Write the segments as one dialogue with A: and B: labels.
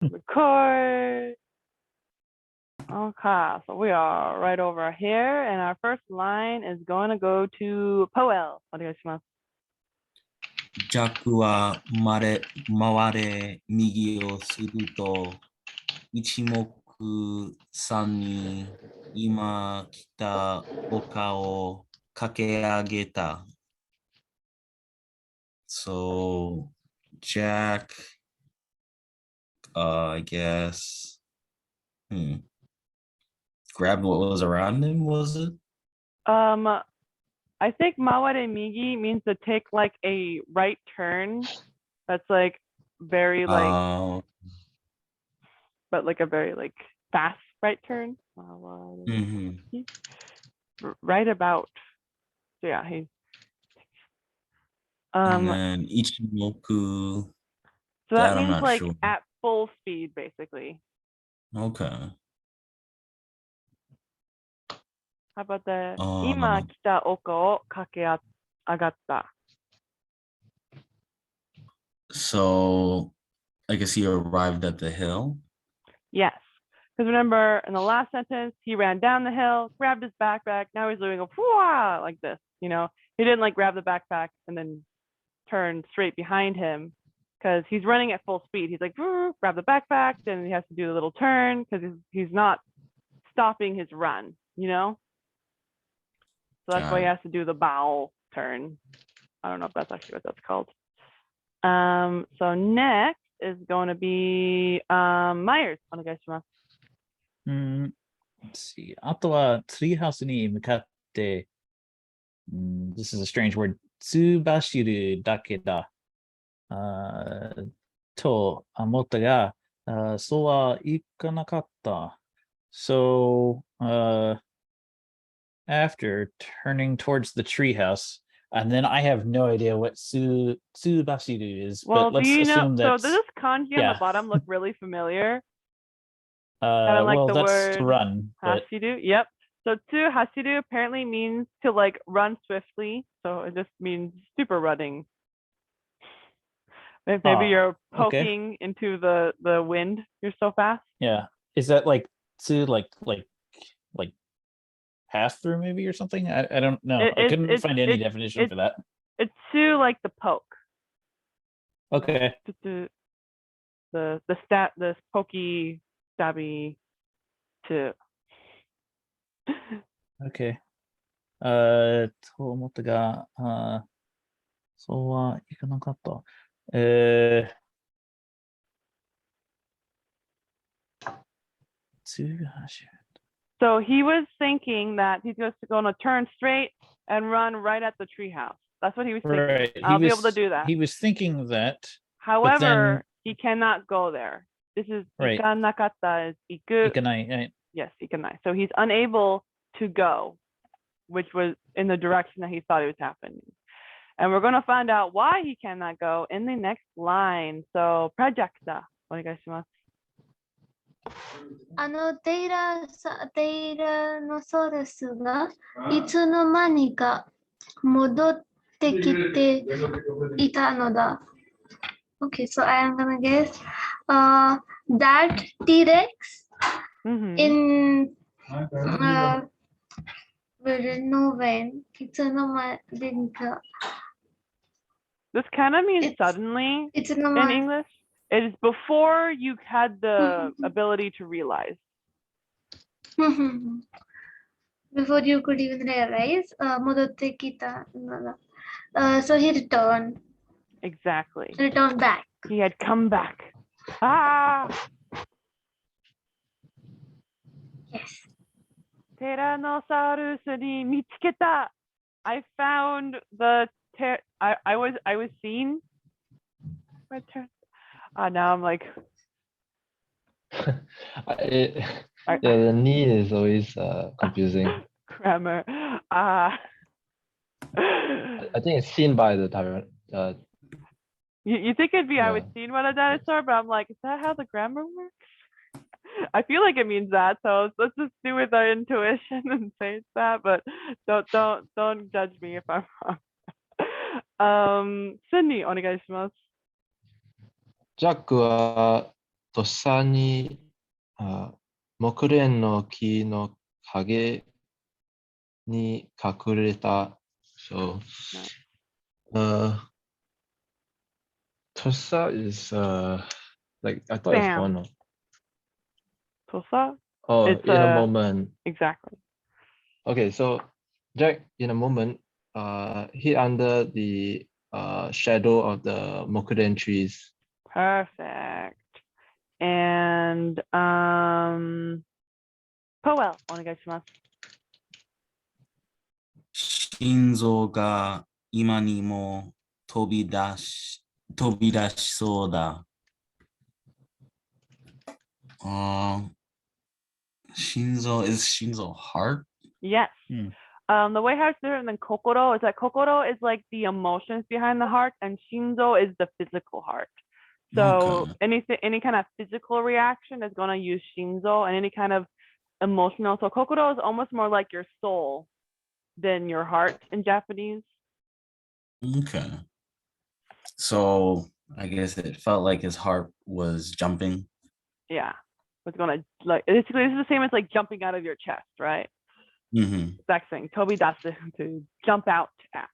A: Record. Okay, so we are right over here, and our first line is going to go to Poel. お願いします。
B: 弱は回れ右をすると一目散に今来た丘を駆け上げた。So Jack, I guess, grabbed what was around him, was it?
A: I think maware migi means to take like a right turn. That's like very like, but like a very like fast right turn. Right about. So yeah, he's.
B: And then Ichimoku.
A: So that means like sure. At full speed, basically.
B: Okay.
A: How about the ima kita oka o kakeagatta?
B: So I guess he arrived at the hill?
A: Yes. Because remember, in the last sentence, he ran down the hill, grabbed his backpack. Now he's doing a whoa like this, you know? He didn't like grab the backpack and then turn straight behind him because he's running at full speed. He's like, grab the backpack, then he has to do a little turn because he's not stopping his run, you know? So that's why he has to do the bow turn. I don't know if that's actually what that's called. So next is going to be Myers.
C: Let's see. あとは Treehouse に向かって、this is a strange word. 突走るだけだ。と思ったが、そうはいかなかった。So, after turning towards the treehouse, and then I have no idea what tsubashiru is,
A: well,
C: but let's assume that.
A: So does this kanji on the bottom look really familiar?
C: Like well, the that's word to run.
A: Hasiru, yep. So to hasiru apparently means to like run swiftly. So it just means super running. Maybe you're poking into the wind. You're so fast.
C: Yeah. Is that like to like pass through maybe or something? I don't know. I couldn't find any definition for that.
A: It's to like the poke.
C: Okay.
A: The pokey stabby to.
C: Okay. と思ったが、そうはいかなかった。
A: So he was thinking that he's just going to turn straight and run right at the treehouse. That's what he was thinking.
C: Right.
A: I'll be able to do that.
C: He was thinking that.
A: However, he cannot go there. This is right. Ikanakatta is iku.
C: Ikanai, right?
A: Yes, ikanai. So he's unable to go, which was in the direction that he thought it was happening. And we're going to find out why he cannot go in the next line. So, projecta. お願いします。
D: テイラノソルスがいつの間にか戻ってきていたのだ。Okay, so I am gonna guess that T-Rex in will know when. いつの間にか。
A: This kind of means suddenly in English. It is before you had the ability to realize.
D: Before you could even realize, 戻ってきたのだ。So he returned.
A: Exactly.
D: Returned back.
A: He had come back. Ah!
D: Yes.
A: Tyrannosaurus ni mitsuketa. I found the I was seen. Now I'm like.
E: The ni is always confusing.
A: Grammar.
E: I think it's seen by the tyrant.
A: You think it'd be I was seen by a dinosaur, but I'm like, is that how the grammar works? I feel like it means that, so let's just do with our intuition and say it's that, but don't judge me if I'm wrong. Sydney, お願いします。
E: ジャックはとっさに木蓮の木の影に隠れた。So, Tossa is like I thought it's
A: Sam.
E: one.
A: Tosa?
E: Oh,
A: It's
E: in a moment.
A: Exactly.
E: Okay, so Jack, in a moment, hid under the shadow of the Mokuden trees.
A: Perfect. And Powell, お願いします。
B: 心臓が今にも飛び出しそうだ。心臓 is 心臓 heart?
A: Yes.
C: Hmm.
A: The way how it's different than kokoro is that kokoro is like the emotions behind the heart, and shinzo is the physical heart. So
B: Okay.
A: any kind of physical reaction is going to use shinzo, and any kind of emotional. So kokoro is almost more like your soul than your heart in Japanese.
B: Okay. So I guess it felt like his heart was jumping.
A: Yeah. It's going to like basically this is the same as like jumping out of your chest, right?
B: Mm-hmm.
A: Exact thing. Tobidasu, to jump out at.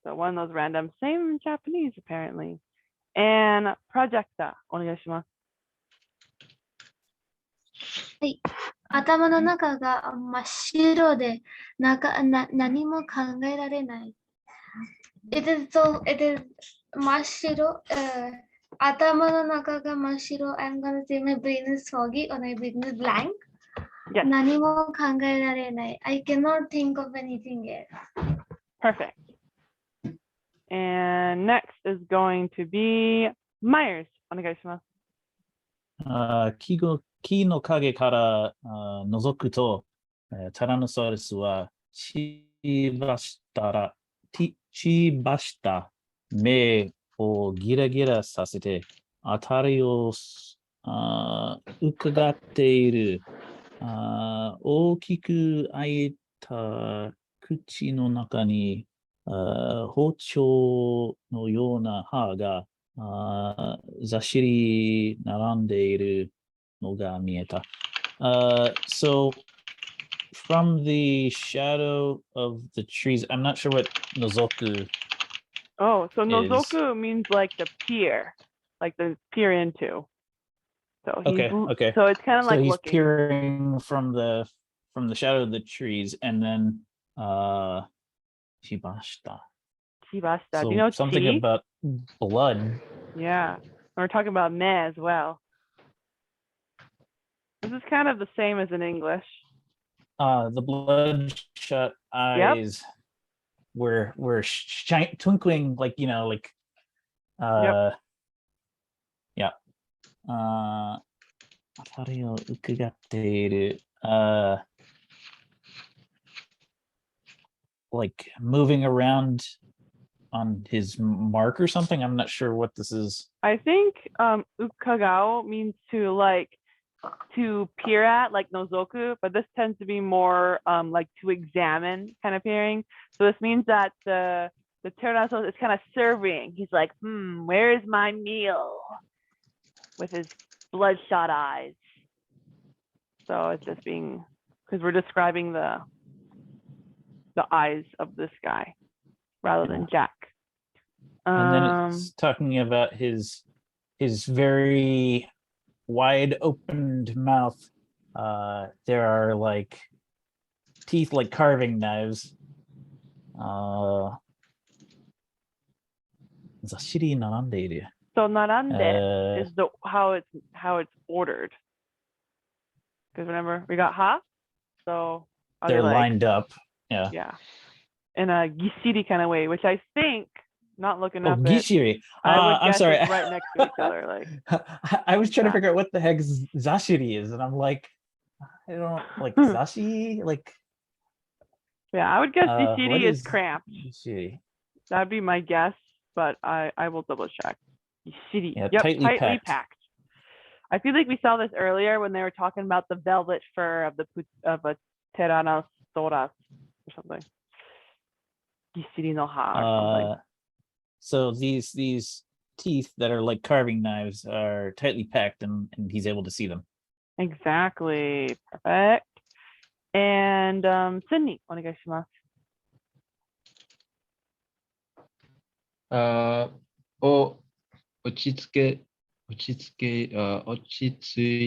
A: So one of those random, same in Japanese apparently. And projecta, お願いします。
D: 頭の中が真っ白で何も考えられない。it is 真っ白。頭の中が真っ白。I'm gonna say my brain is foggy or my brain is blank.
A: Yes.
D: 何も考えられない。I cannot think of anything else.
A: Perfect. And next is going to be Myers, お願いします。
C: 木の影から覗くと、タラノサウルスは血ばした目をギラギラさせて、辺りを伺っている。大きく開いた口の中に包丁のような歯がざっしり並んでいるのが見えた。So from the shadow of the trees, I'm not sure what nozoku.
A: Oh, so nozoku means like the peer, like the peer into. So he's
C: Okay.
A: So it's kind of
C: So
A: like
C: he's
A: looking.
C: peering from the shadow of the trees, and then shibashita.
A: Chibashita.
C: So
A: Do you know
C: something
A: chi?
C: about blood.
A: Yeah. We're talking about me as well. This is kind of the same as in English.
C: The bloodshot eyes were twinkling, like yeah. 辺りを伺っている。Like moving around on his mark or something. I'm not sure what this is.
A: I think ukagao means to peer at, like nozoku, but this tends to be more like to examine kind of peering. So this means that the pterodactyl is kind of serving. He's like, where is my meal? With his bloodshot eyes. So it's just being, because we're describing the eyes of this guy rather than Jack.
C: And then it's talking about his very wide opened mouth. There are like teeth like carving knives. Zashiri narandeiru.
A: So narande is how it's ordered. Because remember we got ha, so
C: they're lined up. Yeah.
A: Yeah, in a gishiri kind of way, which I think, not looking up
C: gishiri. I'm sorry.
A: Right next to each other. Like
C: I was trying to figure out what the heck zashiri is, and I'm like, I don't like zashi. Like,
A: yeah, I would guess gishiri is cramped.
C: Gishiri.
A: That'd be my guess, but I will double check. Gishiri.
C: Yeah,
A: yep,
C: tightly packed.
A: I feel like we saw this earlier when they were talking about the velvet fur of a Tyrannosaurus or something. Gishiri no ha or something.
C: So these teeth that are like carving knives are tightly packed, and he's able to see them.
A: Exactly. Perfect. And Sydney, お願いします。
E: 落ち着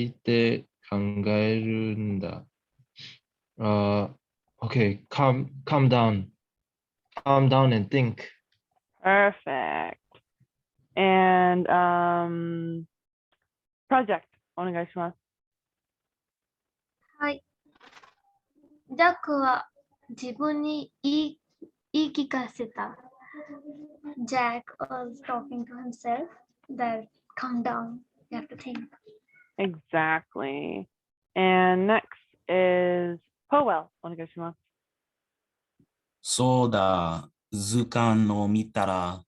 E: いて考えるんだ。Okay, calm down. Calm down and think.
A: Perfect. And project, お願いします。
D: はい。ジャックは自分に言い聞かせた。Jack was talking to himself that calm down, you have to think.
A: Exactly. And next is Powell, お願いします。
B: そうだ、図鑑を見たら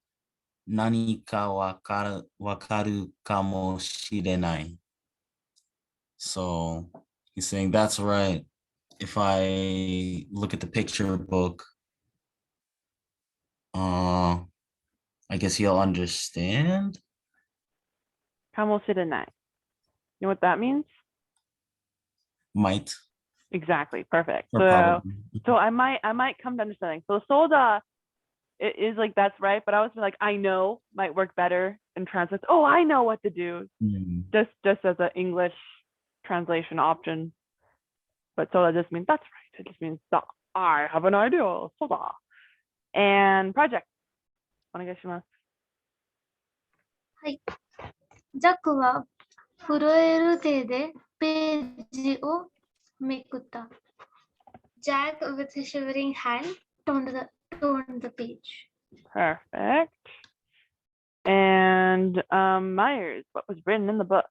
B: 何かわかるかもしれない。So he's saying that's right. If I look at the picture book, I guess he'll understand.
A: かもしれない。You know what that means?
B: Might.
A: Exactly. Perfect.
B: Or
A: So,
B: probably.
A: so I might come to understanding. So soda, it is like that's right, but I was like I know might work better in translate. Oh, I know what to do. Just as an English translation option. But soda just means that's right. It just means that I have an idea. Soda. And project. お願いします。
D: はい。ジャックは震える手でページをめくった。Jack, with his shivering hand, turned the page.
A: Perfect. And Myers, what was written in the book?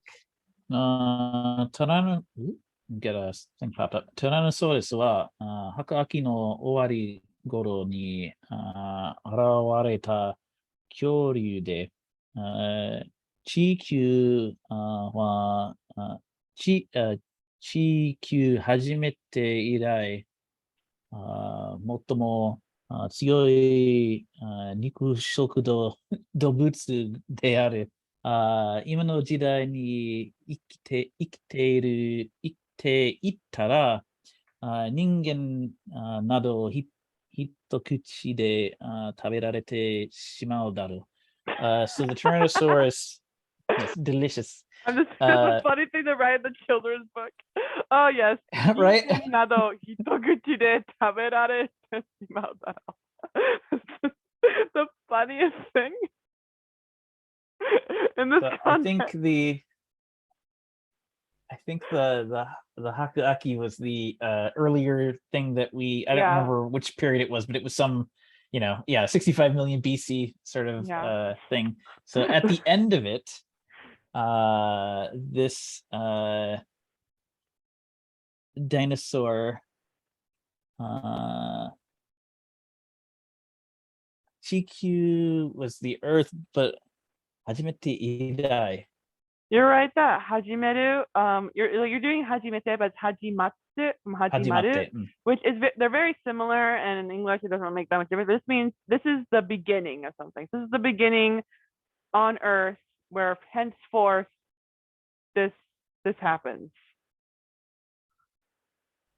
C: Get a thing popped up. Tyrannosaurus は、白亜紀の終わり頃に現れた恐竜で、地球は地球初めて以来、最も強い肉食動物である。今の時代に生きていったら、人間など一口で食べられてしまうだろう。So the Tyrannosaurus, yes, delicious.
A: It's a funny thing to write in the children's book. Oh yes.
C: Right?
A: など一口で食べられてしまうだろう。The funniest thing in this
C: So
A: context.
C: I think the hakuaki was the earlier thing that I don't
A: Yeah.
C: remember which period it was, but it was some 65 million BC sort of thing. So at the end of it, this dinosaur GQ was the Earth, but hajimete idai.
A: You're right there. Hajimeru. You're doing hajimete, but it's hajimatsu from hajimaru, which is they're very similar, and in English it doesn't make that much difference. This means this is the beginning of something. This is the beginning on Earth where henceforth this happens.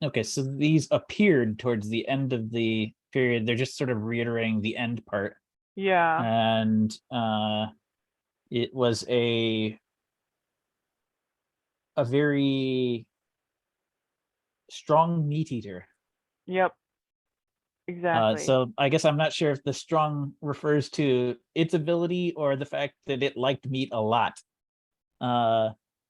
C: Okay, so these appeared towards the end of the period. They're just sort of reiterating the end part.
A: Yeah.
C: And it was a very strong meat eater.
A: Yep. Exactly.
C: So I guess I'm not sure if the strong refers to its ability or the fact that it liked meat a lot.
A: Fyoi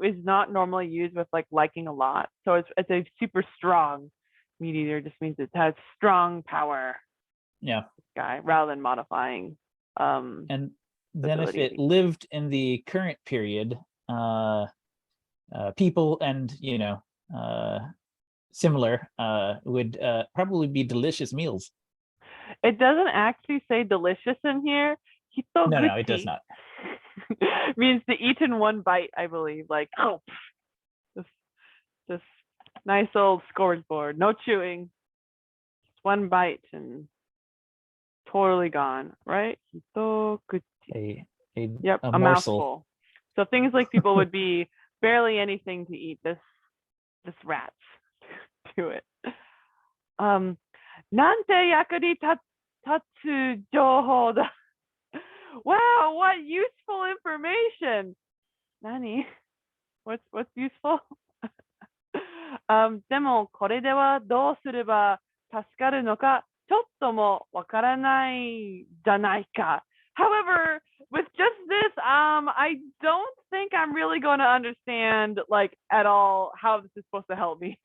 A: is not normally used with like liking a lot. So it's a super strong meat eater. Just means it has strong power.
C: Yeah.
A: Guy rather than modifying.
C: And then if it lived in the current period, people and similar would probably be delicious meals.
A: It doesn't actually say delicious in here.
C: No, it does not.
A: Means to eat in one bite, I believe. Like, oh, just nice old scoreboard. No chewing. Just one bite and totally gone, right? Hitokuchi. Yep,
C: a
A: a
C: morsel.
A: mouthful. So things like people would be barely anything to eat. This rat to it. なんて役に立つ情報だ。Wow, what useful information. 何 What's useful? でもこれではどうすれば助かるのかちょっともわからないじゃないか。However, with just this, I don't think I'm really going to understand like at all how this is supposed to help me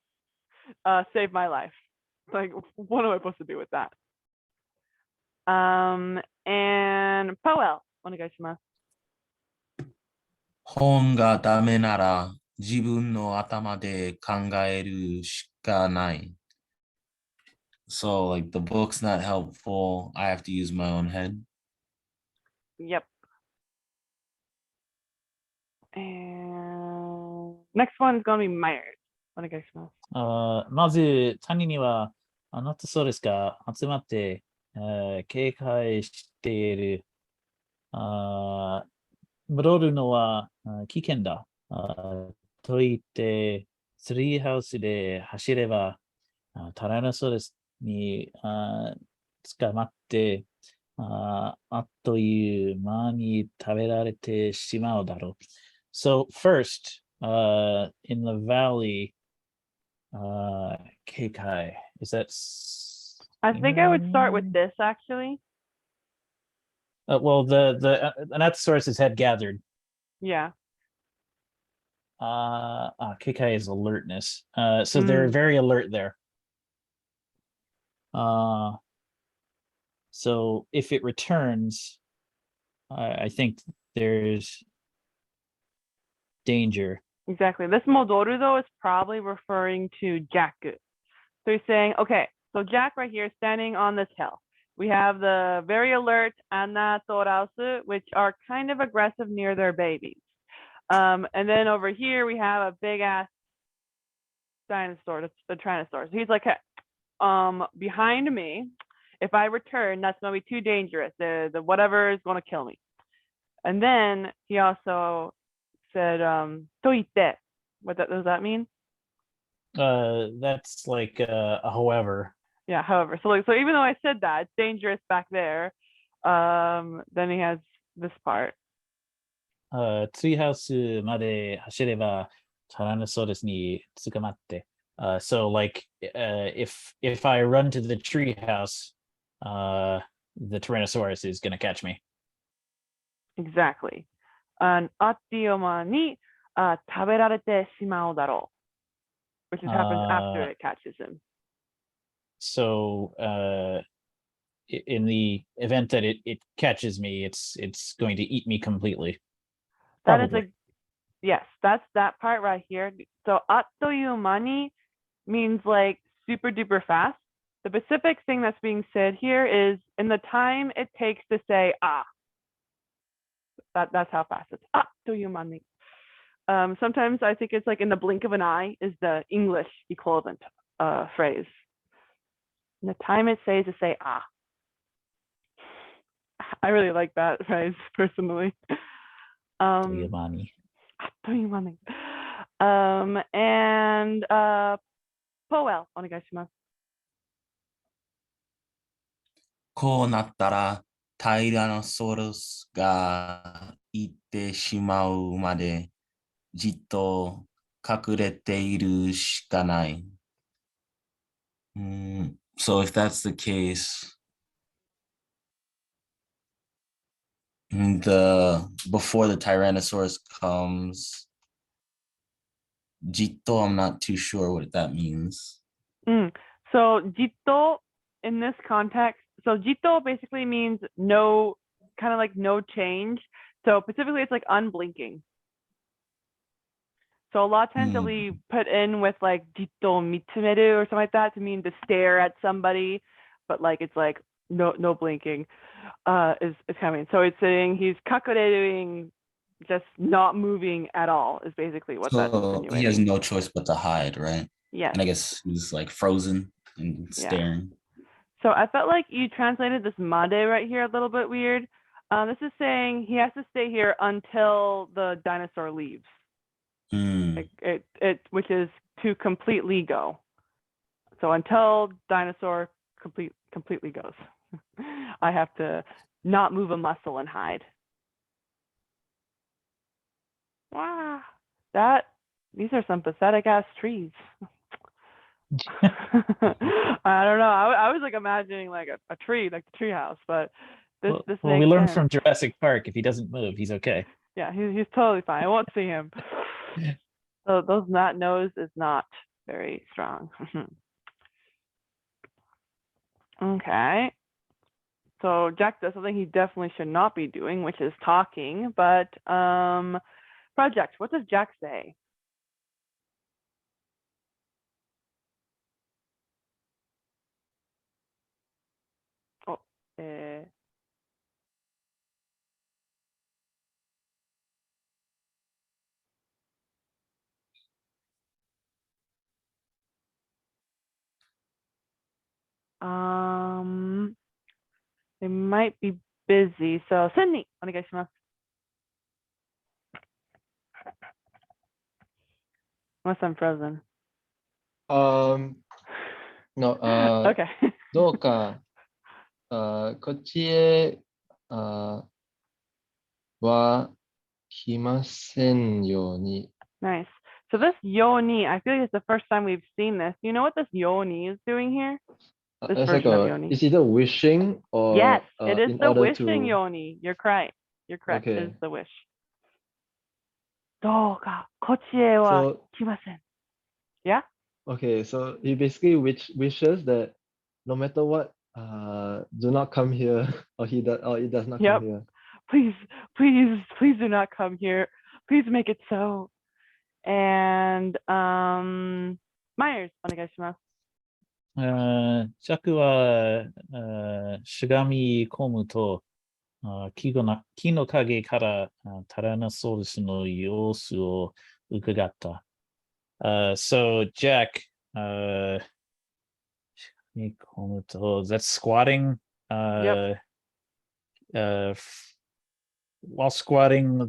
A: save my life. Like, what am I supposed to do with that? And Powell, お願いします。
B: 本がダメなら自分の頭で考えるしかない。So, like, the book's not helpful. I have to use my own head.
A: Yep. And next one is going to be Myers. お願いします。
C: まず、谷には、あなたそうですか、集まって、警戒している。戻るのは危険だ。と言って、ツリーハウスで走れば、タラノソーラスに捕まって、あっという間に食べられてしまうだろう。So first, in the valley, Keikai, is that?
A: I think I would start with this actually.
C: Well, the Anathosaurus had gathered.
A: Yeah.
C: Keikai is alertness. So they're very alert there. So if it returns, I think there's danger.
A: Exactly. This Modoru though is probably referring to Jack. So he's saying, okay, so Jack right here standing on this hill. We have the very alert Anathosaurus, which are kind of aggressive near their babies. And then over here we have a big ass dinosaur, the Tyrannosaurus. So he's like, hey, behind me, if I return, that's going to be too dangerous. The whatever is going to kill me. And then he also said, toite. What does that mean?
C: That's like a however.
A: Yeah, however. So even though I said that, it's dangerous back there. Then he has this part.
C: ツリーハウスまで走ればタラノソーラスに捕まって。So like if I run to the treehouse, the Tyrannosaurus is going to catch me.
A: Exactly. あっという間に食べられてしまうだろう. Which happens after it catches him.
C: So in the event that it catches me, it's going to eat me completely.
A: That is yes, that's that part right here. So あっという間に means like super duper fast. The specific thing that's being said here is in the time it takes to say ah. That's how fast it's. あっという間に. Sometimes I think it's like in the blink of an eye is the English equivalent phrase. And the time it says to say ah. I really like that phrase personally.
C: あっという間に.
A: あっという間に. And Powell, お願いします。
B: こうなったらタイラノソーラスが行ってしまうまでじっと隠れているしかない。So if that's the case, before the Tyrannosaurus comes, jitto, I'm not too sure what that means.
A: So jitto in this context, so jitto basically means no, kind of like no change. So specifically it's like unblinking. So a lot of times we put in with like jitto mitsumeru or something like that to mean to stare at somebody, but like it's like no blinking is coming. So it's saying he's kakureruing, just not moving at all is basically what that's insinuating.
B: He has no choice but to hide, right?
A: Yes.
B: And I guess he's like frozen and staring.
A: Yeah. So I felt like you translated this made right here a little bit weird. This is saying he has to stay here until the dinosaur leaves.
B: うん。
A: Which is to completely go. So until dinosaur completely goes, I have to not move a muscle and hide. Wow, these are some pathetic ass trees. I don't know. I was like imagining like a tree, like the treehouse, but this
C: Well,
A: makes
C: we learned
A: sense.
C: from Jurassic Park, if he doesn't move, he's okay.
A: Yeah, he's totally fine. I won't see him. So that nose is not very strong. Okay. So Jack does something he definitely should not be doing, which is talking. But project, what does Jack say? Oh, they might be busy. So Sydney, お願いします. Unless I'm frozen.
E: No,
A: Okay.
E: どうか、こっちへは来ませんように。
A: Nice. So this yoni, I feel like it's the first time we've seen this. You know what this yoni is doing here? This
E: It's like
A: version of yoni.
E: it's either wishing or
A: Yes, it is
E: in
A: the
E: order
A: wishing
E: to.
A: yoni. You're correct. You're correct. It is
E: Okay.
A: the wish. どうかこっちへは
E: So
A: 来ません. Yeah?
E: okay, so he basically wishes that no matter what, do not come here, or it does not
A: Yep.
E: come here.
A: Please do not come here. Please make it so. And Myers, お願いします.
C: ジャックはしがみ込むと木の陰からタラノソウルスの様子を伺った。So Jack, しがみ込むと that's squatting.
A: Yep.
C: While squatting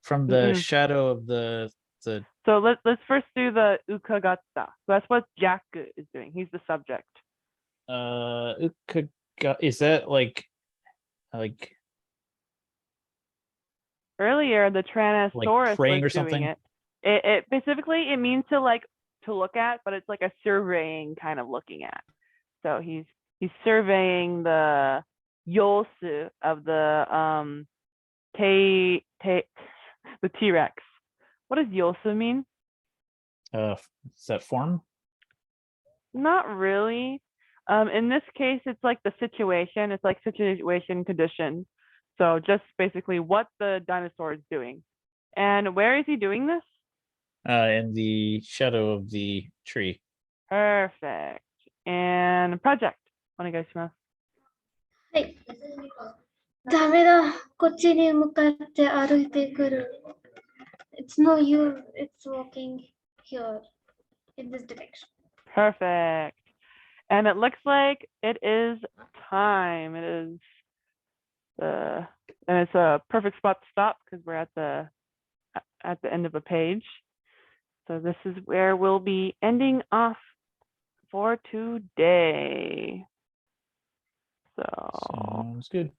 C: from the shadow of the
A: So let's first do the ukagatta. So that's what Jack is doing. He's the subject.
C: Is that like
A: Earlier the Tyrannosaurus
C: praying or
A: was doing
C: something?
A: it. It specifically it means to look at, but it's like a surveying kind of looking at. So he's surveying the yosu of the the T-Rex. What does yosu mean?
C: Is that form?
A: Not really. In this case, it's like the situation. It's like situation condition. So just basically what the dinosaur is doing. And where is he doing this?
C: In the shadow of the tree.
A: Perfect. And project. お願いします。
D: はい。ダメだ。こっちに向かって歩いてくる。It's no use. It's walking here in this direction.
A: Perfect. And it looks like it is time. It is and it's a perfect spot to stop because we're at the end of a page. So this is where we'll be ending off for today. So
C: Sounds good.